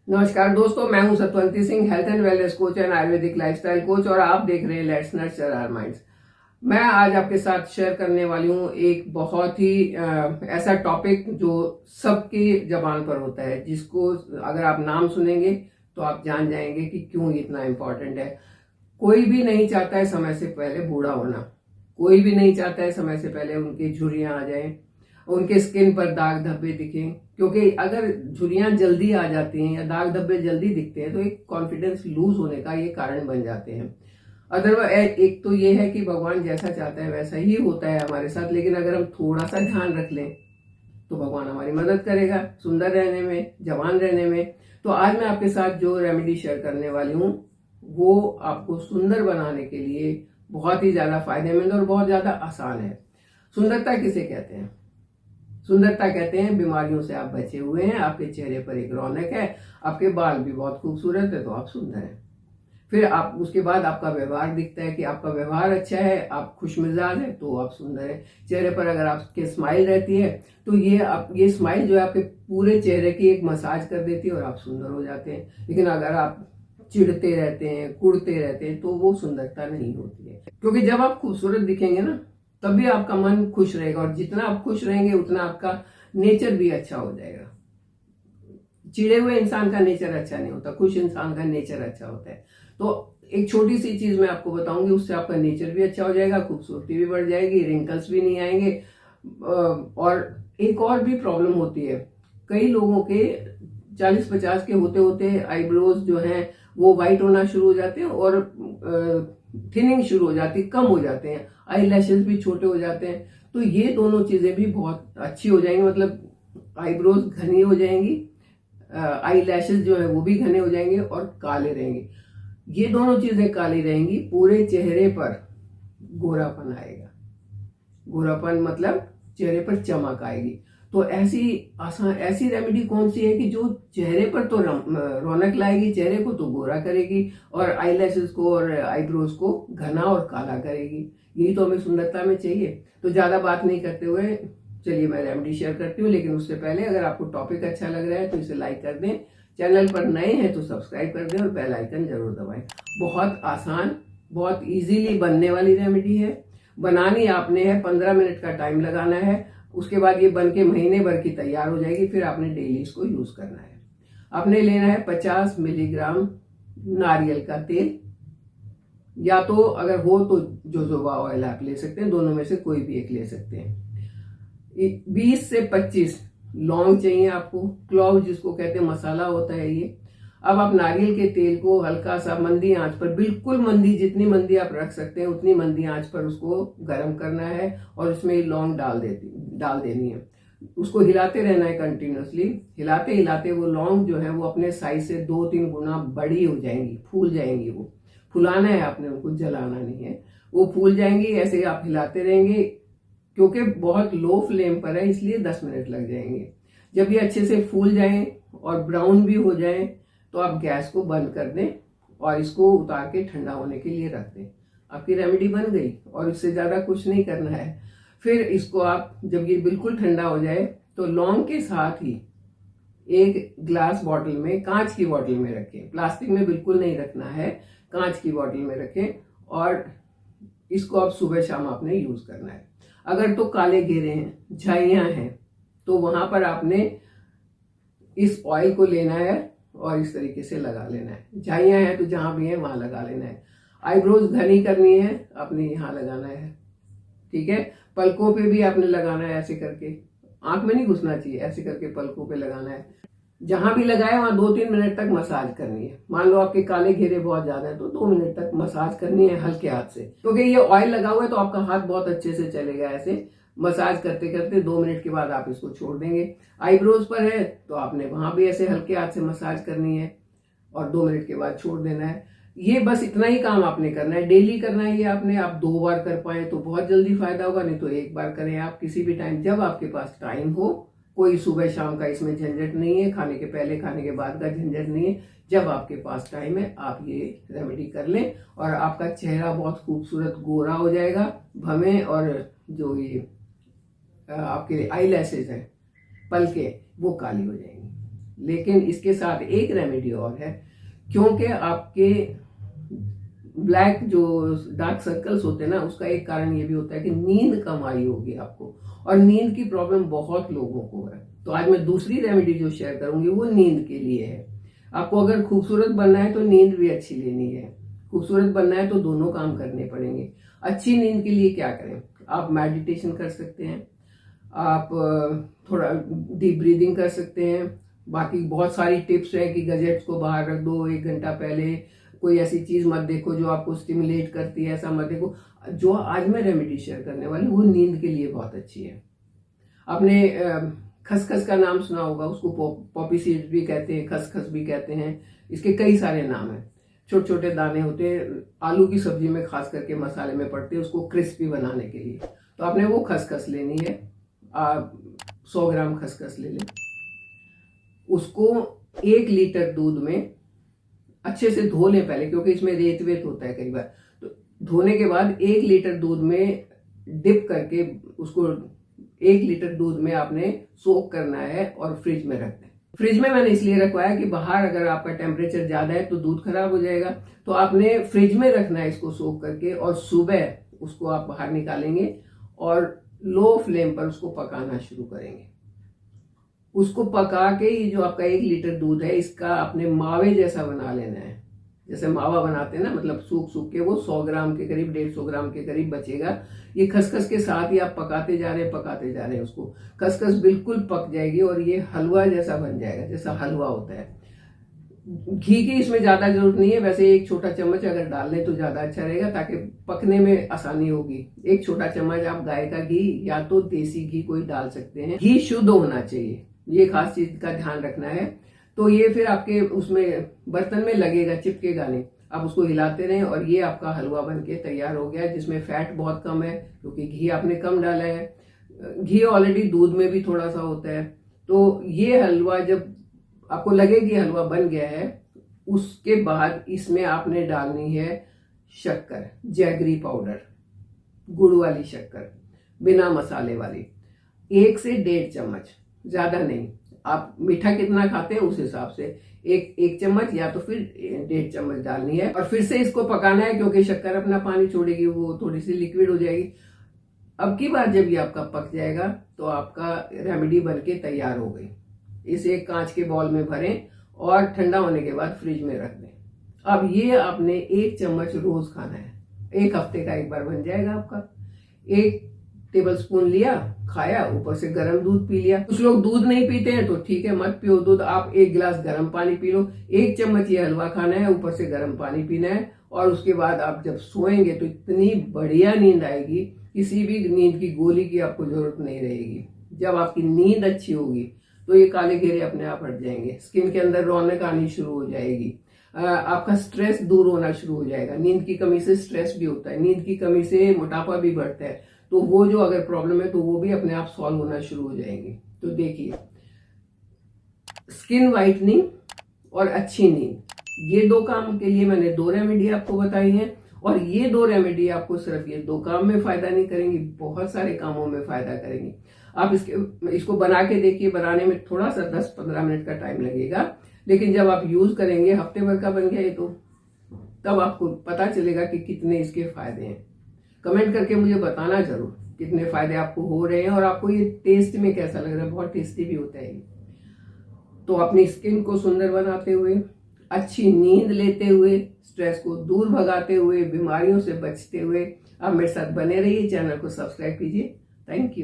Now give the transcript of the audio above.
नमस्कार दोस्तों, मैं हूं Satwanti Singh, health and wellness coach and Ayurvedic lifestyle coach, और आप देख रहे हैं लेट्स नर्चर आवर माइंड्स। मैं आज आपके साथ शेयर करने वाली हूं एक बहुत ही ऐसा टॉपिक जो सबकी जबान पर होता है, जिसको अगर आप नाम सुनेंगे तो आप जान जाएंगे कि क्यों ये इतना इम्पोर्टेंट है। कोई भी नहीं चाहता है समय से पहले बूढ़ा होना। कोई भी नहीं चाहता है समय से पहले उनकी झुर्रियां आ जाएं, उनके स्किन पर दाग धब्बे दिखें। क्योंकि अगर झुर्रियां जल्दी आ जाती हैं या दाग धब्बे जल्दी दिखते हैं तो एक कॉन्फिडेंस लूज होने का ये कारण बन जाते हैं। अदरवाइज एक तो ये है कि भगवान जैसा चाहता है वैसा ही होता है हमारे साथ, लेकिन अगर हम थोड़ा सा ध्यान रख लें तो भगवान हमारी मदद करेगा सुंदर रहने में, जवान रहने में। तो आज मैं आपके साथ जो रेमेडी शेयर करने वाली हूँ वो आपको सुंदर बनाने के लिए बहुत ही ज्यादा फायदेमंद और बहुत ज्यादा आसान है। सुंदरता किसे कहते हैं? सुंदरता कहते हैं बीमारियों से आप बचे हुए हैं, आपके चेहरे पर एक रौनक है, आपके बाल भी बहुत खूबसूरत है तो आप सुंदर हैं। फिर आप उसके बाद आपका व्यवहार दिखता है कि आपका व्यवहार अच्छा है, आप खुशमिजाज है तो आप सुंदर है। चेहरे पर अगर आपके स्माइल रहती है तो ये स्माइल जो है आपके पूरे चेहरे की एक मसाज कर देती है और आप सुंदर हो जाते हैं। लेकिन अगर आप चिढ़ते रहते हैं, कुड़ते रहते हैं तो वो सुंदरता नहीं होती है। क्योंकि जब आप खूबसूरत दिखेंगे ना तभी आपका मन खुश रहेगा, और जितना आप खुश रहेंगे उतना आपका नेचर भी अच्छा हो जाएगा। चिड़े हुए इंसान का नेचर अच्छा नहीं होता, खुश इंसान का नेचर अच्छा होता है। तो एक छोटी सी चीज मैं आपको बताऊंगी, उससे आपका नेचर भी अच्छा हो जाएगा, खूबसूरती भी बढ़ जाएगी, रिंकल्स भी नहीं आएंगे। और एक और भी प्रॉब्लम होती है, कई लोगों के 40-50 के होते होते आईब्रोज जो हैं वो वाइट होना शुरू हो जाते हैं और थिनिंग शुरू हो जाती है, कम हो जाते हैं, आई लैशेज भी छोटे हो जाते हैं। तो ये दोनों चीजें भी बहुत अच्छी हो जाएंगी, मतलब आईब्रोज घनी हो जाएंगी, आई लैशेज जो है वो भी घने हो जाएंगे और काले रहेंगे। ये दोनों चीजें काली रहेंगी, पूरे चेहरे पर गोरापन आएगा। गोरापन मतलब चेहरे पर चमक आएगी। तो ऐसी रेमेडी कौन सी है कि जो चेहरे पर तो रौनक लाएगी, चेहरे को तो गोरा करेगी और आईलैशेस को और आईब्रोज को घना और काला करेगी। यही तो हमें सुंदरता में चाहिए। तो ज्यादा बात नहीं करते हुए चलिए मैं रेमेडी शेयर करती हूँ। लेकिन उससे पहले अगर आपको टॉपिक अच्छा लग रहा है तो इसे लाइक कर दें, चैनल पर नए हैं तो सब्सक्राइब कर दें और बेल आइकन जरूर दबाएं। बहुत आसान, बहुत इजीली बनने वाली रेमेडी है। बनानी आपने है, 15 मिनट का टाइम लगाना है। उसके बाद ये बन के महीने भर की तैयार हो जाएगी। फिर आपने डेली इसको यूज करना है। आपने लेना है 50 मिलीग्राम नारियल का तेल, या तो अगर हो तो जोजोबा ऑयल आप ले सकते हैं, दोनों में से कोई भी एक ले सकते हैं। 20 से 25 लौंग चाहिए आपको, क्लॉव जिसको कहते हैं, मसाला होता है ये। अब आप नारियल के तेल को हल्का सा मंदी आंच पर, बिल्कुल मंदी, जितनी मंदी आप रख सकते हैं उतनी मंदी आंच पर उसको गर्म करना है और उसमें लौंग डाल देनी है। उसको हिलाते रहना है कंटिन्यूसली। हिलाते हिलाते वो लौंग जो है वो अपने साइज से 2-3 गुना बड़ी हो जाएंगी, फूल जाएंगी। वो फुलाना है आपने, उनको जलाना नहीं है। वो फूल जाएंगी, ऐसे आप हिलाते रहेंगे। क्योंकि बहुत लो फ्लेम पर है इसलिए 10 मिनट लग जाएंगे। जब ये अच्छे से फूल जाएं और ब्राउन भी हो जाएं तो आप गैस को बंद कर दें और इसको उतार के ठंडा होने के लिए रख दें। आपकी रेमेडी बन गई और इससे ज़्यादा कुछ नहीं करना है। फिर इसको आप जब ये बिल्कुल ठंडा हो जाए तो लौंग के साथ ही एक ग्लास बॉटल में, कांच की बॉटल में रखें, प्लास्टिक में बिल्कुल नहीं रखना है, कांच की बॉटल में रखें। और इसको आप सुबह शाम आपने यूज करना है। अगर तो काले घेरे हैं, झाइयां हैं, तो वहां पर आपने इस ऑयल को लेना है और इस तरीके से लगा लेना है। झाइयां हैं तो जहां भी है वहां लगा लेना है। आईब्रोज घनी करनी है, आपने यहाँ लगाना है, ठीक है। पलकों पे भी आपने लगाना है, ऐसे करके, आंख में नहीं घुसना चाहिए, ऐसे करके पलकों पे लगाना है। जहां भी लगाए वहां 2-3 मिनट तक मसाज करनी है। मान लो आपके काले घेरे बहुत ज्यादा है तो 2 मिनट तक मसाज करनी है हल्के हाथ से, क्योंकि ये ऑयल लगा हुआ है तो आपका हाथ बहुत अच्छे से चलेगा। ऐसे मसाज करते करते 2 मिनट के बाद आप इसको छोड़ देंगे। आईब्रोज पर है तो आपने वहां भी ऐसे हल्के हाथ से मसाज करनी है और 2 मिनट के बाद छोड़ देना है। ये बस इतना ही काम आपने करना है, डेली करना है ये आपने। आप 2 बार कर पाए तो बहुत जल्दी फायदा होगा, नहीं तो 1 बार करें आप किसी भी टाइम, जब आपके पास टाइम हो। कोई सुबह शाम का इसमें झंझट नहीं है, खाने के पहले खाने के बाद का झंझट नहीं है। जब आपके पास टाइम है आप ये रेमेडी कर लें और आपका चेहरा बहुत खूबसूरत गोरा हो जाएगा, भवें, और जो ये आपके आई लैशेज हैं, पलके, वो काली हो जाएंगी। लेकिन इसके साथ एक रेमेडी और है, क्योंकि आपके ब्लैक जो डार्क सर्कल्स होते हैं ना, उसका एक कारण ये भी होता है कि नींद कम आई होगी आपको, और नींद की प्रॉब्लम बहुत लोगों को है। तो आज मैं दूसरी रेमेडी जो शेयर करूंगी वो नींद के लिए है। आपको अगर खूबसूरत बनना है तो नींद भी अच्छी लेनी है, खूबसूरत बनना है तो दोनों काम करने पड़ेंगे। अच्छी नींद के लिए क्या करें? आप मेडिटेशन कर सकते हैं, आप थोड़ा डीप ब्रीदिंग कर सकते हैं। बाकी बहुत सारी टिप्स है कि गजेट्स को बाहर रख दो 1 घंटा पहले, कोई ऐसी चीज मत देखो जो आपको स्टिमुलेट करती है, ऐसा मत देखो। जो आज मैं रेमेडी शेयर करने वाली हूँ वो नींद के लिए बहुत अच्छी है। आपने खसखस का नाम सुना होगा, उसको पॉपी सीड्स भी कहते हैं, खसखस भी कहते हैं, इसके कई सारे नाम हैं। छोटे छोटे दाने होते हैं, आलू की सब्जी में खास करके मसाले में पड़ते हैं उसको क्रिस्पी बनाने के लिए। तो आपने वो खसखस लेनी है, 100 ग्राम खसखस ले लें। उसको 1 लीटर दूध में अच्छे से धो लें पहले, क्योंकि इसमें रेत वेत होता है कई बार। तो धोने के बाद 1 लीटर दूध में डिप करके उसको 1 लीटर दूध में आपने सोक करना है और फ्रिज में रखना है। फ्रिज में मैंने इसलिए रखवाया कि बाहर अगर आपका टेम्परेचर ज्यादा है तो दूध खराब हो जाएगा। तो आपने फ्रिज में रखना है इसको सोक करके, और सुबह उसको आप बाहर निकालेंगे और लो फ्लेम पर उसको पकाना शुरू करेंगे। उसको पका के ये जो आपका 1 लीटर दूध है इसका आपने मावे जैसा बना लेना है। जैसे मावा बनाते हैं ना, मतलब सूख सूख के वो 100 ग्राम के करीब, 150 ग्राम के करीब बचेगा। ये खसखस के साथ ही आप पकाते जा रहे हैं उसको। खसखस बिल्कुल पक जाएगी और ये हलवा जैसा बन जाएगा, जैसा हलवा होता है। घी की इसमें ज्यादा जरूरत नहीं है, वैसे 1 छोटा चम्मच अगर डाल लें तो ज्यादा अच्छा रहेगा, ताकि पकने में आसानी होगी। 1 छोटा चम्मच आप गाय का घी या तो देसी घी कोई डाल सकते हैं। घी शुद्ध होना चाहिए, ये खास चीज का ध्यान रखना है। तो ये फिर आपके उसमें बर्तन में लगेगा, चिपकेगा नहीं। आप उसको हिलाते रहें और ये आपका हलवा बनके तैयार हो गया, जिसमें फैट बहुत कम है क्योंकि घी आपने कम डाला है। घी ऑलरेडी दूध में भी थोड़ा सा होता है। तो ये हलवा जब आपको लगे कि हलवा बन गया है, उसके बाद इसमें आपने डालनी है शक्कर, जैगरी पाउडर, गुड़ वाली शक्कर, बिना मसाले वाली, 1 से 1.5 चम्मच, ज्यादा नहीं। आप मीठा कितना खाते हैं उस हिसाब से एक चम्मच या तो फिर 1.5 चम्मच डालनी है। और फिर से इसको पकाना है, क्योंकि शक्कर अपना पानी छोड़ेगी, वो थोड़ी सी लिक्विड हो जाएगी। अब की बार जब ये आपका पक जाएगा तो आपका रेमेडी बनके तैयार हो गई। इसे एक कांच के बॉल में भरें और ठंडा होने के बाद फ्रिज में रख दें। अब ये आपने 1 चम्मच रोज खाना है, 1 हफ्ते का एक बार बन जाएगा आपका। 1 टेबलस्पून लिया, खाया, ऊपर से गर्म दूध पी लिया। कुछ लोग दूध नहीं पीते हैं तो ठीक है, मत पियो दूध, आप 1 गिलास गर्म पानी पी लो। 1 चम्मच ये हलवा खाना है, ऊपर से गर्म पानी पीना है, और उसके बाद आप जब सोएंगे तो इतनी बढ़िया नींद आएगी, किसी भी नींद की गोली की आपको जरूरत नहीं रहेगी। जब आपकी नींद अच्छी होगी तो ये काले घेरे अपने आप हट जाएंगे, स्किन के अंदर रौनक आनी शुरू हो जाएगी, आपका स्ट्रेस दूर होना शुरू हो जाएगा। नींद की कमी से स्ट्रेस भी होता है, नींद की कमी से मोटापा भी बढ़ता है। तो वो जो अगर प्रॉब्लम है तो वो भी अपने आप सॉल्व होना शुरू हो जाएंगी। तो देखिए, स्किन वाइटनिंग और अच्छी नींद, ये 2 काम के लिए मैंने 2 रेमेडी आपको बताई हैं। और ये 2 रेमेडी आपको सिर्फ ये 2 काम में फायदा नहीं करेंगी, बहुत सारे कामों में फायदा करेंगी। आप इसको बना के देखिए। बनाने में थोड़ा सा 10-15 मिनट का टाइम लगेगा, लेकिन जब आप यूज करेंगे, हफ्ते भर का बन गया ये तो, तब आपको पता चलेगा कि कितने इसके फायदे हैं। कमेंट करके मुझे बताना जरूर कितने फायदे आपको हो रहे हैं और आपको ये टेस्ट में कैसा लग रहा है। बहुत टेस्टी भी होता है ये। तो अपनी स्किन को सुंदर बनाते हुए, अच्छी नींद लेते हुए, स्ट्रेस को दूर भगाते हुए, बीमारियों से बचते हुए आप मेरे साथ बने रहिए। चैनल को सब्सक्राइब कीजिए। Thank you.